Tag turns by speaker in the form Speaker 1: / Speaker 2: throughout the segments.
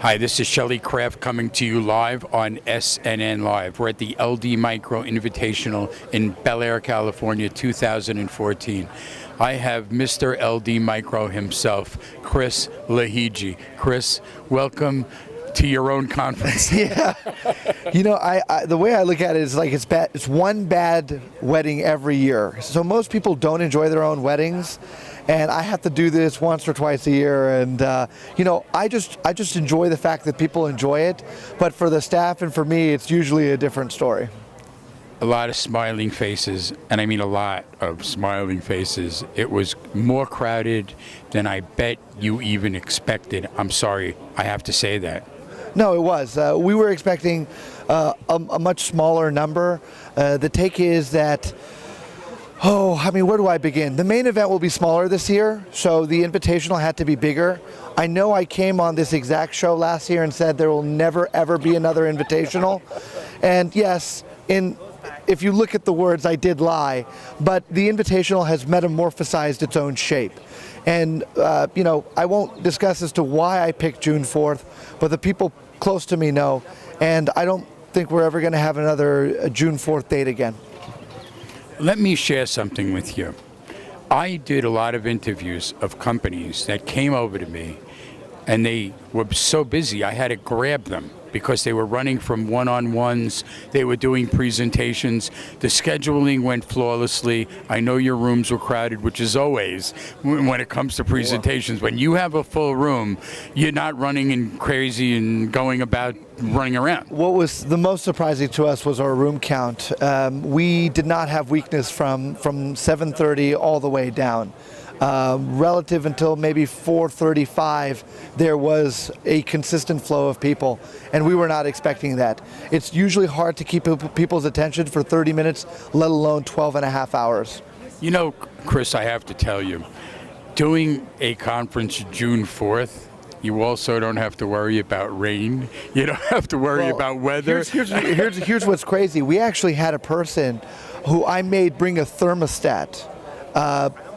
Speaker 1: Hi, this is Shelley Kraft coming to you live on SNN Live. We're at the LD Micro Invitational in Bel Air, California, 2014. I have Mr. LD Micro himself, Chris Lahiji. Chris, welcome to your own conference.
Speaker 2: Yeah, you know, the way I look at it is like it's one bad wedding every year. So most people don't enjoy their own weddings, and I have to do this once or twice a year. And you know, I just enjoy the fact that people enjoy it. But for the staff and for me, it's usually a different story.
Speaker 1: A lot of smiling faces, and I mean a lot of smiling faces. It was more crowded than I bet you even expected. I'm sorry, I have to say that.
Speaker 2: No, it was. We were expecting a much smaller number. The take is that, I mean, where do I begin? The main event will be smaller this year, so the invitational had to be bigger. I know I came on this exact show last year and said there will never, ever be another invitational. And yes, if you look at the words, I did lie, but the invitational has metamorphosized its own shape. And, you know, I won't discuss as to why I picked June 4th, but the people close to me know, and I don't think we're ever going to have another June 4th date again.
Speaker 1: Let me share something with you. I did a lot of interviews of companies that came over to me, and they were so busy I had to grab them because they were running from one-on-ones, they were doing presentations, the scheduling went flawlessly. I know your rooms were crowded, which is always when it comes to presentations. When you have a full room, you're not running and crazy and going about running around.
Speaker 2: What was the most surprising to us was our room count. We did not have weakness from 7:30 all the way down. Relative until maybe 4:35, there was a consistent flow of people, and we were not expecting that. It's usually hard to keep people's attention for 30 minutes, let alone 12 and a half hours.
Speaker 1: You know, Chris, I have to tell you, doing a conference June 4th, you also don't have to worry about rain. You don't have to worry about weather.
Speaker 2: Here's what's crazy. We actually had a person who I made bring a thermostat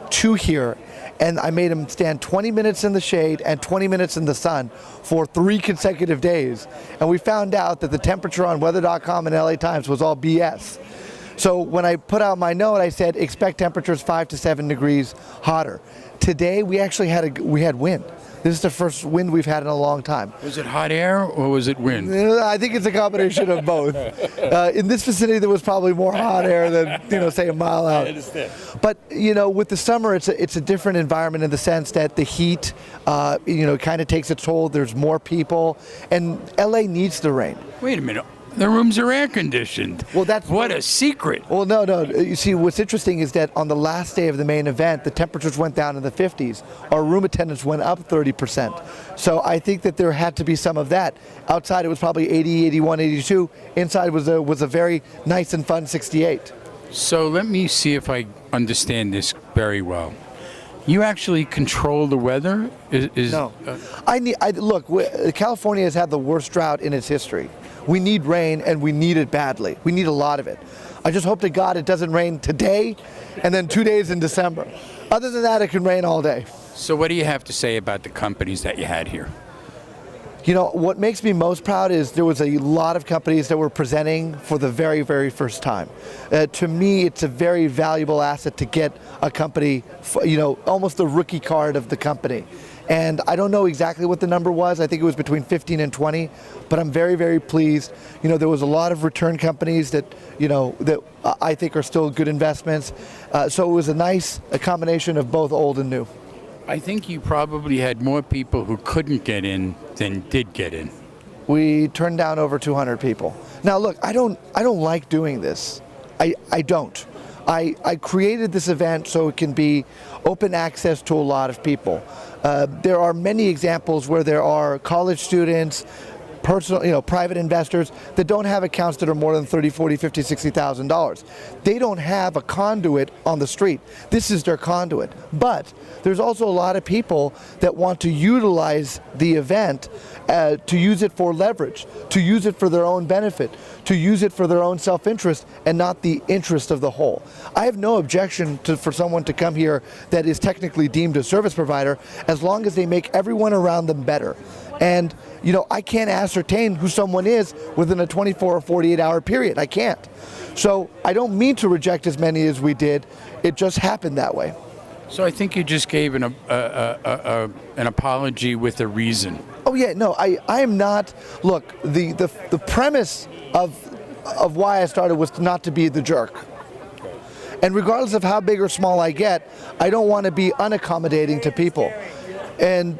Speaker 2: to here, and I made him stand 20 minutes in the shade and 20 minutes in the sun for 3 consecutive days. And we found out that the temperature on weather.com and LA Times was all BS. So when I put out my note, I said expect temperatures 5 to 7 degrees hotter. Today we actually had wind. This is the first wind we've had in a long time.
Speaker 1: Was it hot air or was it wind?
Speaker 2: I think it's a combination of both. In this vicinity, there was probably more hot air than, you know, say a mile out.
Speaker 1: I understand.
Speaker 2: But, you know, with the summer, it's a different environment in the sense that the heat, you know, kind of takes its toll. There's more people, and LA needs the rain.
Speaker 1: Wait a minute. The rooms are air conditioned.
Speaker 2: Well, that's
Speaker 1: what a secret.
Speaker 2: Well, no. You see, what's interesting is that on the last day of the main event, the temperatures went down in the 50s. Our room attendance went up 30%. So I think that there had to be some of that. Outside, it was probably 80, 81, 82. Inside was a very nice and fun 68.
Speaker 1: So let me see if I understand this very well. You actually control the weather?
Speaker 2: No. Look, California has had the worst drought in its history. We need rain, and we need it badly. We need a lot of it. I just hope to God it doesn't rain today and then 2 days in December. Other than that, it can rain all day.
Speaker 1: So what do you have to say about the companies that you had here?
Speaker 2: You know, what makes me most proud is there was a lot of companies that were presenting for the very, very first time. To me, it's a very valuable asset to get a company, you know, almost the rookie card of the company. And I don't know exactly what the number was. I think it was between 15 and 20, but I'm very, very pleased. You know, there was a lot of return companies that, you know, that I think are still good investments. So it was a combination of both old and new.
Speaker 1: I think you probably had more people who couldn't get in than did get in.
Speaker 2: We turned down over 200 people. Now look, I don't like doing this. I don't. I created this event so it can be open access to a lot of people. There are many examples where there are college students, private investors that don't have accounts that are more than $30,000, $40,000, $50,000, $60,000. They don't have a conduit on the street. This is their conduit. But there's also a lot of people that want to utilize the event to use it for leverage, to use it for their own benefit, to use it for their own self-interest and not the interest of the whole. I have no objection for someone to come here that is technically deemed a service provider as long as they make everyone around them better. And I can't ascertain who someone is within a 24 or 48 hour period. I can't. So I don't mean to reject as many as we did. It just happened that way.
Speaker 1: So I think you just gave an apology with a reason.
Speaker 2: Oh yeah, no, I am not. Look, the premise of why I started was not to be the jerk. And regardless of how big or small I get, I don't want to be unaccommodating to people. And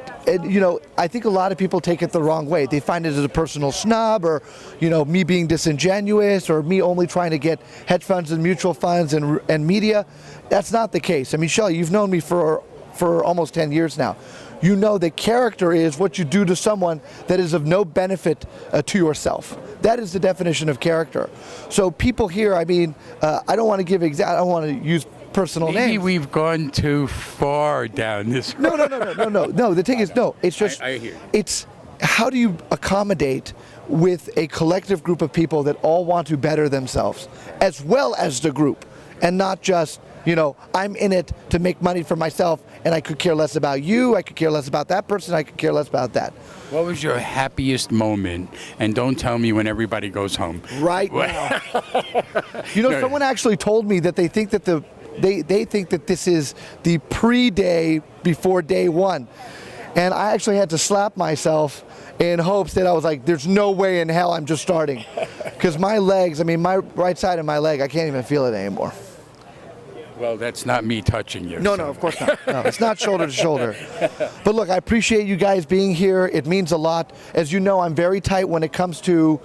Speaker 2: I think a lot of people take it the wrong way. They find it as a personal snub, or me being disingenuous, or me only trying to get hedge funds and mutual funds and media. That's not the case. I mean, Shelley, you've known me for almost 10 years now. You know that character is what you do to someone that is of no benefit to yourself. That is the definition of character. So people here, I mean, I don't want to give I don't want to use personal names.
Speaker 1: Maybe we've gone too far down this road.
Speaker 2: No. The thing is, no. It's just,
Speaker 1: I hear you.
Speaker 2: It's how do you accommodate with a collective group of people that all want to better themselves, as well as the group, and not just, I'm in it to make money for myself, and I could care less about you, I could care less about that person, I could care less about that.
Speaker 1: What was your happiest moment? And don't tell me when everybody goes home.
Speaker 2: Right now. Someone actually told me that they think that they think that this is the pre-day before day one. And I actually had to slap myself in hopes that I was like, there's no way in hell I'm just starting. Because my legs, my right side of my leg, I can't even feel it anymore.
Speaker 1: Well, that's not me touching you.
Speaker 2: No, of course not. No, it's not shoulder to shoulder. But look, I appreciate you guys being here. It means a lot. As you know, I'm very tight when it comes to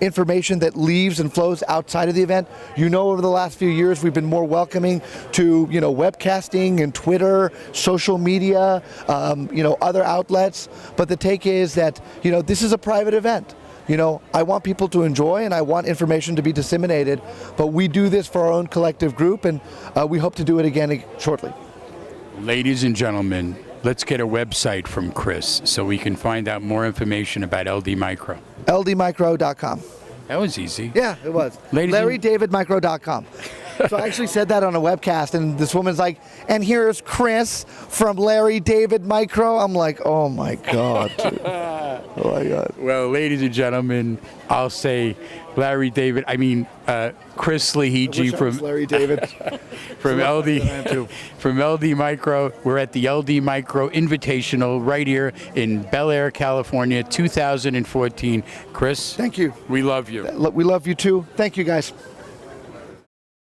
Speaker 2: information that leaves and flows outside of the event. Over the last few years, we've been more welcoming to, webcasting and Twitter, social media, other outlets. But the take is that, this is a private event. I want people to enjoy, and I want information to be disseminated, but we do this for our own collective group, and we hope to do it again shortly.
Speaker 1: Ladies and gentlemen, let's get a website from Chris so we can find out more information about LD Micro.
Speaker 2: LDmicro.com.
Speaker 1: That was easy.
Speaker 2: Yeah, it was. LarryDavidMicro.com. So I actually said that on a webcast, and this woman's like, and here's Chris from Larry David Micro. I'm like, oh my God, dude. Oh my God.
Speaker 1: Well, ladies and gentlemen, I'll say Chris Lahiji from
Speaker 2: Larry David.
Speaker 1: from LD Micro. We're at the LD Micro Invitational right here in Bel Air, California, 2014. Chris,
Speaker 2: thank you.
Speaker 1: We love you.
Speaker 2: We love you too. Thank you, guys.